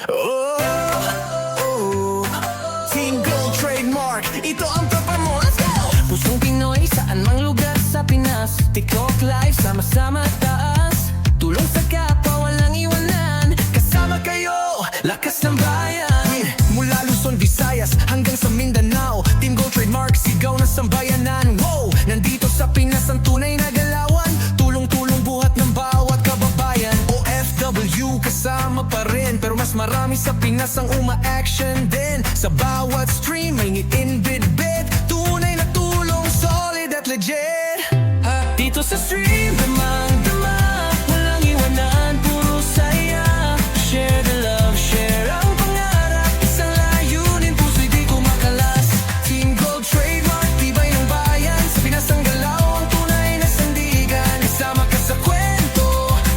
Oh, oh, Team Gold Trademark, ito ang tropa mo, let's go! Pusong Pinoy, saan mang lugar sa Pinas. TikTok live, sama-sama taas. Tulong sa kapwa, walang iwanan. Kasama kayo, lakas ng bayan. Mula Luzon, Visayas hanggang sa Mindanao, Team Gold Trademark, sigaw na sambayanan. Wow, nandito sa Pinas ang tunay na galawan. Tulong-tulong buhat ng bawat kababayan. OFW kasama pa rin, pero mas marami sa Pinas ang uma-action din. Sa bawat stream may ngitin bid-bid. Tunay na tulong, solid at legit. Dito sa stream, damang-dama. Walang iwanan, puro saya. Share the love, share ang pangarap. Isang layunin, puso'y di kumakalas. Team Gold Trademark, tibay ng bayan. Sa Pinas ang galaw, ang tunay na sandigan. Isama ka sa kwento,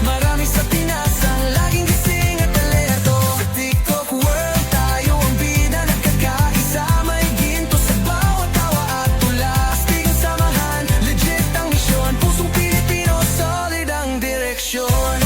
marami sa Pinas ang laging gising at alerto. Sa TikTok world, tayo ang bida, nagkakaisa. May ginto sa bawat tawa at tula. Astig ang samahan, legit ang misyon. Pusong Pilipino, solid ang direksyon.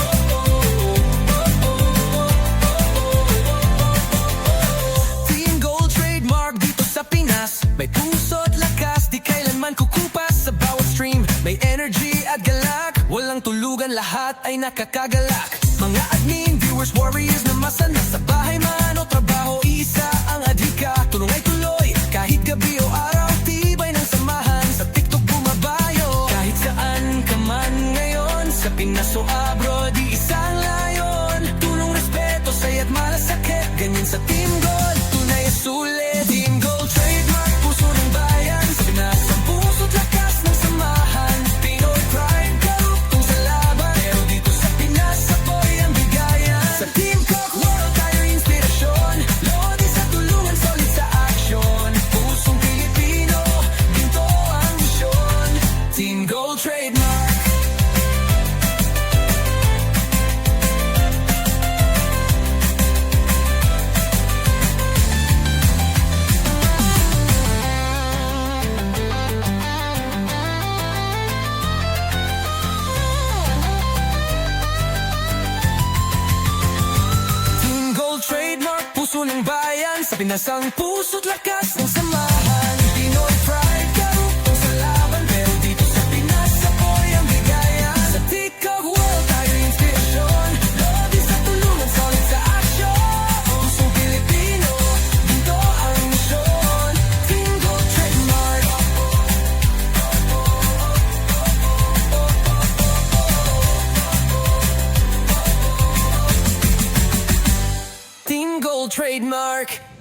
Team Gold Trademark dito sa Pinas. May puso at lakas, di kailanman kukupas. Sa bawat stream, may energy at galak. Walang tulugan, lahat ay nakakagalak. Mga admin, viewers, warriors na masana. Sa bahay man o trabaho, isa ang adhika. Tulong ay tuloy, kahit gabi o araw. Tibay ng samahan, sa TikTok bumabayo. Kahit saan ka man ngayon, sa Pinas o abroad, di isang layon. Tulong, respeto, saya't malasakit. Ganyan sa Team Gold, tunay at sulit. Team Gold Trademark, puso ng bayan. Sa Pinas ang puso't lakas ng samahan. Pinoy pride, karugtong sa laban. Pero dito sa Pinas, apoy ang bigayan. Sa Team Cock World, tayo inspirasyon. Lodi sa tulungan, solid sa aksyon. Pusong Pilipino, ginto ang misyon. Team Gold Trademark. Team Gold Trademark, puso ng bayan. Sa Pinas ang puso't lakas ng samahan. Pinoy pride, karugtong sa laban. Pero dito sa Pinas, apoy ang bigayan. Sa TikTok world, tayo inspirasyon. Lodi sa tulungan, solid sa aksyon. Pusong Pilipino, ginto ang misyon. Team Gold Trademark. Team Gold Trademark.